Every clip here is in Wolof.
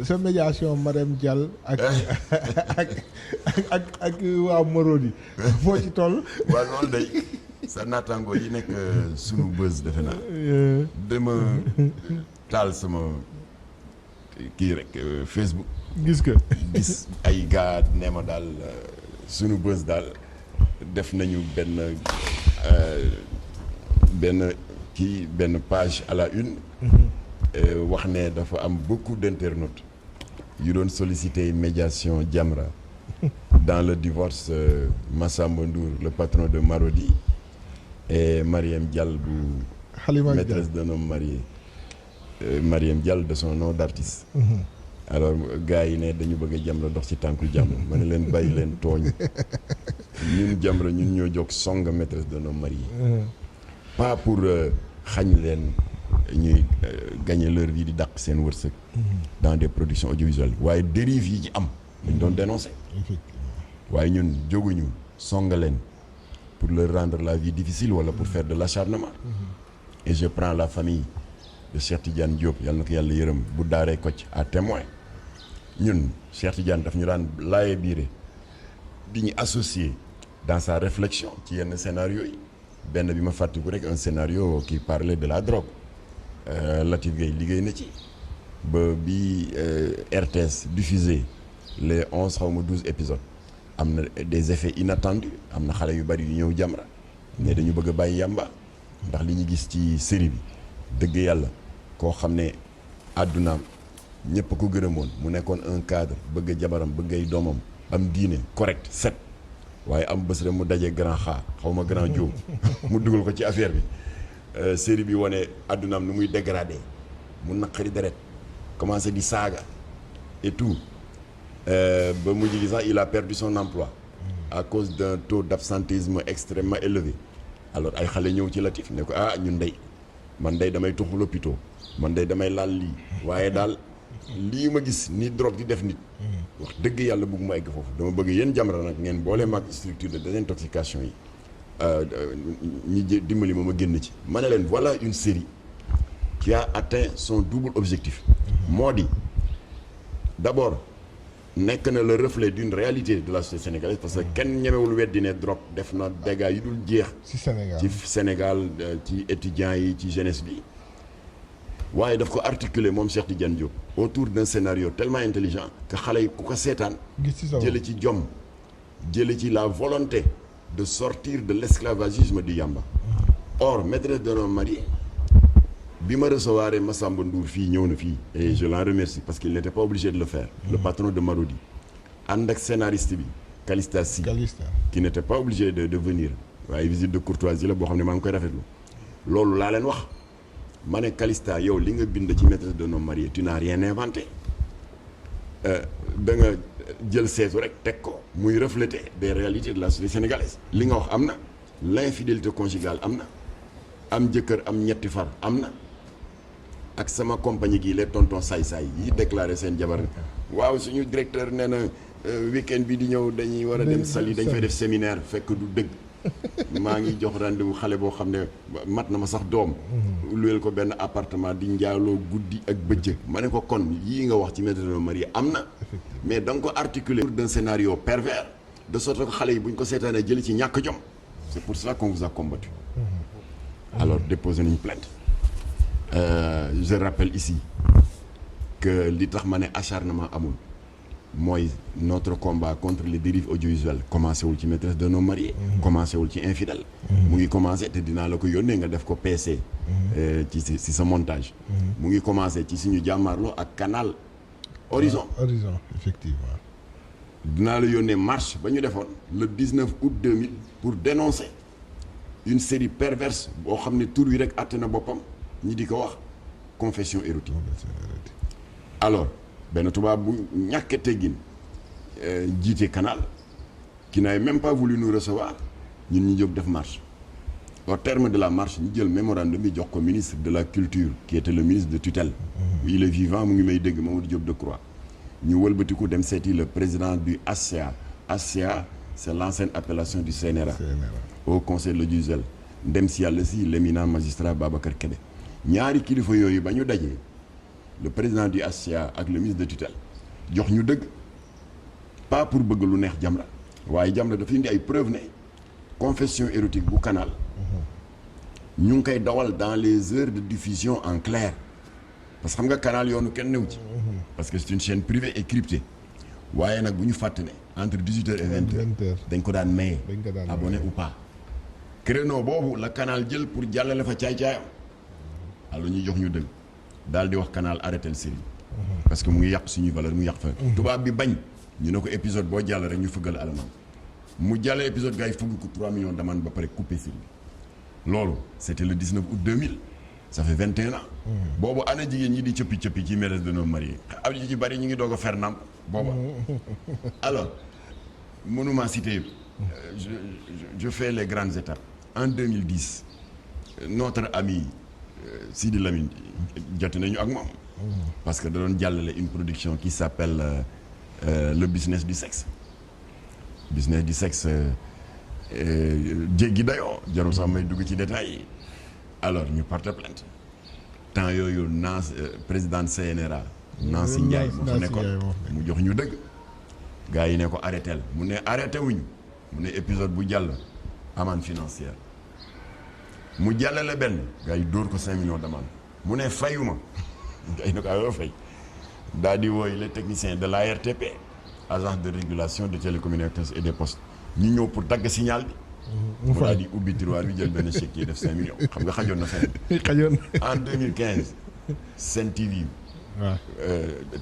sa médiation Marème Dial ak ak waa Morodi foo ci toll. waaw loolu day sa naataango yi nekk sunu bës defe naa. dama taal sama kii rek Facebook. gis ay gars nee ma daal sunu bës daal def nañu benn page à la une. wax ne dafa am beaucoup d'internautes yu doon solliciter médiation Jamra dans le divorce Massamba Ndour le patron de Marodi et Mariam Dial bu maîtresse d'un homme marié Mariam Dial de son nom d'artiste. Alors gars yi ne dañu bëgg a Jamra dox ci tànku jàmm ma ne leen bàyyi leen tooñ ñun Jamra ñun ñoo jóg song maîtresse d'un homme marié pas pour xañ leen ñuy gagner leur vie di dàq seen wërsëg dans des productions audiovisuelles waaye dérive yi ci am dañ doon dénoncer waaye ñun jóguñu songa leen pour leur rendre la vie difficile wala pour faire de l'acharnement et je prends la famille de Cheikh Tidiane Diop yàlla na ko yàlla yërëm bu daaree Kocc à témoin ñun Cheikh Tidiane daf ñu daan laaye biire di ñu associer dans sa réflexion ci yenn scénario yi benn bi ma fàttiku rek un scénario qui parlait de la drogue Latif Gueye liggéey na ci ba bi RTS diffusé les 11 xaw ma 12 épisodes am na des effets inattendus am na xale yu bari yu ñëw Jamra ne dañu bëgg a bàyyi yàmba ndax li ñu gis ci série bi dëgg yàlla koo xam ne àddunaam ñëpp ko gërëmoon mu nekkoon un cadre bëgg jabaram bëgg ay doomam am diine correct set waaye am bés rek mu dajee grand xaw ma grand Diop mu dugal ko ci affaire bi série bi wane àddunaam nu muy dégradé mu naqari deret commencé di saaga et tout ba mujj gi sax il a perdu son emploi à cause d'un taux d'absentéisme extrêmement élevé alors ay xale ñëw ci Latif ne ko ñun dey man day damay tuxu l'hôpital man day damay laal lii waaye daal lii ma gis ni drogue di def nit wax dëgg yàlla bëgg ma egg foofu dama bëgg yéen Jamra nag ngeen boole mag structure de désintoxication yi ñi dimbali ma génn ci ma ne leen voilà une série qui a atteint son double objectif moo di d'abord nekk na le reflet d'une réalité de la société sénégalaise parce que kenn ñemewul weddi ne drogue def na dégâts yu dul jeex ci Sénégal ci étudiants yi ci jeunesse bi waaye daf ko articuler moom Cheikh Tidiane Diop autour d'un scénario tellement intelligent que xale yi ku ko seetaan jële ci jom jële ci la volonté de sortir de l'esclavagisme du yamba or maîtresse d'un homme marié bi ma recevoir Massamba Ndour fii ñëw na fii et je l'en remercie parce qu'il n'était pas obligé de le faire le patron de Marodi ànd ak scénariste bi Calista Sy qui n'était pas obligé de venir waaye visite de courtoisie la boo xam ne maa ngi koy rafetlu loolu laa leen wax ma ne Calista yow li nga bind ci maîtresse d'un homme marié tu n'as rien inventé da nga jël seetu rek teg ko muy refléter des réalités de la société sénégalaise li nga wax am na l'infidélité conjugale am na am jëkkër am ñetti far am na ak sama compagnie gi les tontons saay-saay yi déclaré seen jabar waaw suñu directeur nee na week-end bi di ñëw dañuy war a dem Saly dañ fay def séminaire fekk du dëgg maa ngi jox rendez-vous xale boo xam ne mat na ma sax doom luyel ko benn appartement di njaaloo guddi ak bëccëg ma ne ko kon yii nga wax ci maîtresse d'un homme marié am na mais da nga ko articuler d'un scénario pervers de sorte que xale yi bu ñu ko seetaanee jëli ci ñàkk jom c'est pour cela qu'on vous a combattu alors déposé nañu plainte je rappelle ici que li tax ma ne acharnement amul mooy notre combat contre les dérives audiovisuelles commencé wul ci maîtresse d'un homme marié commencé wul ci infidèle mu ngi commencé te dinaa la ko yónnee nga def ko PC ci sa montage mu ngi commencé ci suñu jàmmaarloo ak canal Horizon effectivement dinaa la yónnee marche ba ñu defoon le 19 août 2000 pour dénoncer une série perverse boo xam ne tur wi rek àtte na boppam ñi di ko wax confession érotique alors benn tubaab bu ñàkk teggin jiite canal qui n'avait même pas voulu nous recevoir ñun ñu jóg def marche au terme de la marche ñu jël mémorandum bi jox ko ministre de la culture qui était le ministre de tutelle il est vivant mu ngi may dégg Mamadou Diop Decroix ñu wëlbatiku dem seeti le président du ASCA c'est l'ancienne appellation du CNRA au conseil de l'audiovisuel ndem si yàlla si l'éminent magistrat Babacar Kébé ñaari kilifa yooyu ba ñu dajee le président du ASIA ak le ministre de tutelle jox ñu dëgg pas pour bëgg lu neex Jamra waaye Jamra dafa indi ay preuve ne confession érotique bu Canal ñu ngi koy dawal dans les heures de diffusion en clair parce que xam nga Canal yoonu kenn newu ci parce que c'est une chaîne privée et cryptée waaye nag bu ñu fàtte ne entre 18h et 20h dañ ko daan maye abonné ou pas créneau boobu la Canal jël pour jàllale fa caay-caayam alors ñu jox ñu dëgg daal di wax Canal arrêté le série parce que mu ngi yàq suñuy valeur mu yàq fa tubaab bi bañ ñu ne ko épisode boo jàll rek ñu fëggal alamaan mu jàll épisode gars yi fëgg ko 3 millions d'amende ba pare coupé série bi loolu c'était le 19 août 2000 ça fait 21 ans boobu ana jigéen ñi di cëppi-cëppi ci maîtresse d'un homme marié am ji ci bari ñu ngi doog a fer namp booba alors mënuma citer yëpp je fais les grandes étapes en 2010 notre ami Sidi Lamine jote nañu ak moom parce que da doon jàllale une production qui s'appelle le business du sexe jéggi dayoo jarul sax may dugg ci détails yi alors ñu porte plainte temps yooyu présidente CNRA Nancy Ndiaye moo fa nekkoon mu jox ñu dëgg gars yi ne ko arrêtel mu ne arrêté wuñu mu ne épisode bu jàll amende financière mu jàllale benn gars yi dóor ko 5 millions d'amende mu ne fayuma gars yi ne ko ayoo fay daal di wooy les techniciens de l'ARTP agence de régulation des télécommunications et des postes ñu ñëw pour dagg signal bi mu daal di ubbi tiroir bi jël benn chèque yi def 5 millions xam nga xajoon na fenn en 2015 Sen TV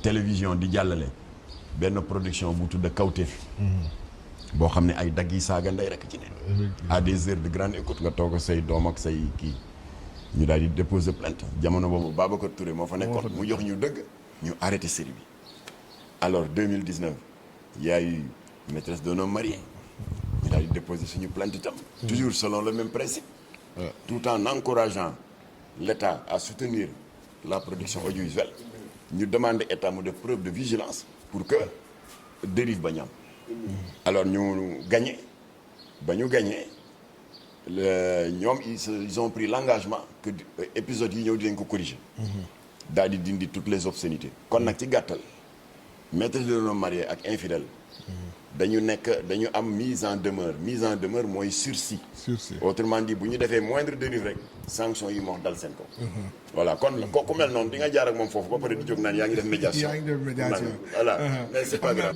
télévision di jàllale benn production bu tudd Kawtef boo xam ne ay dagg yi saaga ndey rek ci ne à des heures de grande écoute nga toog say doom ak say kii ñu daal di déposer plainte jamono boobu Babacar Touré moo fa nekkoon mu jox ñu dëgg ñu arrêté série bi alors 2019 il y a eu maîtresse d'un homme marié ñu daal di déposer suñu plainte itam toujours selon le même principe tout en encourageant l'État à soutenir la production audiovisuelle ñu demande État mu def preuve de vigilance pour que dérive ba ñam alors ñu gagné ba ñu gagné ñoom ils ont pris l'engagement que épisodes yi ñëw dinañ ko corriger daal di dindi toutes les obscénités kon nag ci gàttal maîtresse d'un homme marié ak infidèle dañu am mise en demeure mooy sursis autrement dit bu ñu defee moindre dérive rek sanction yi moo dal seen ko voilà kon kooku mel noonu di nga jaar ak moom foofu ba pare di jóg naan yaa ngi def médiation voilà mais c'est pas grave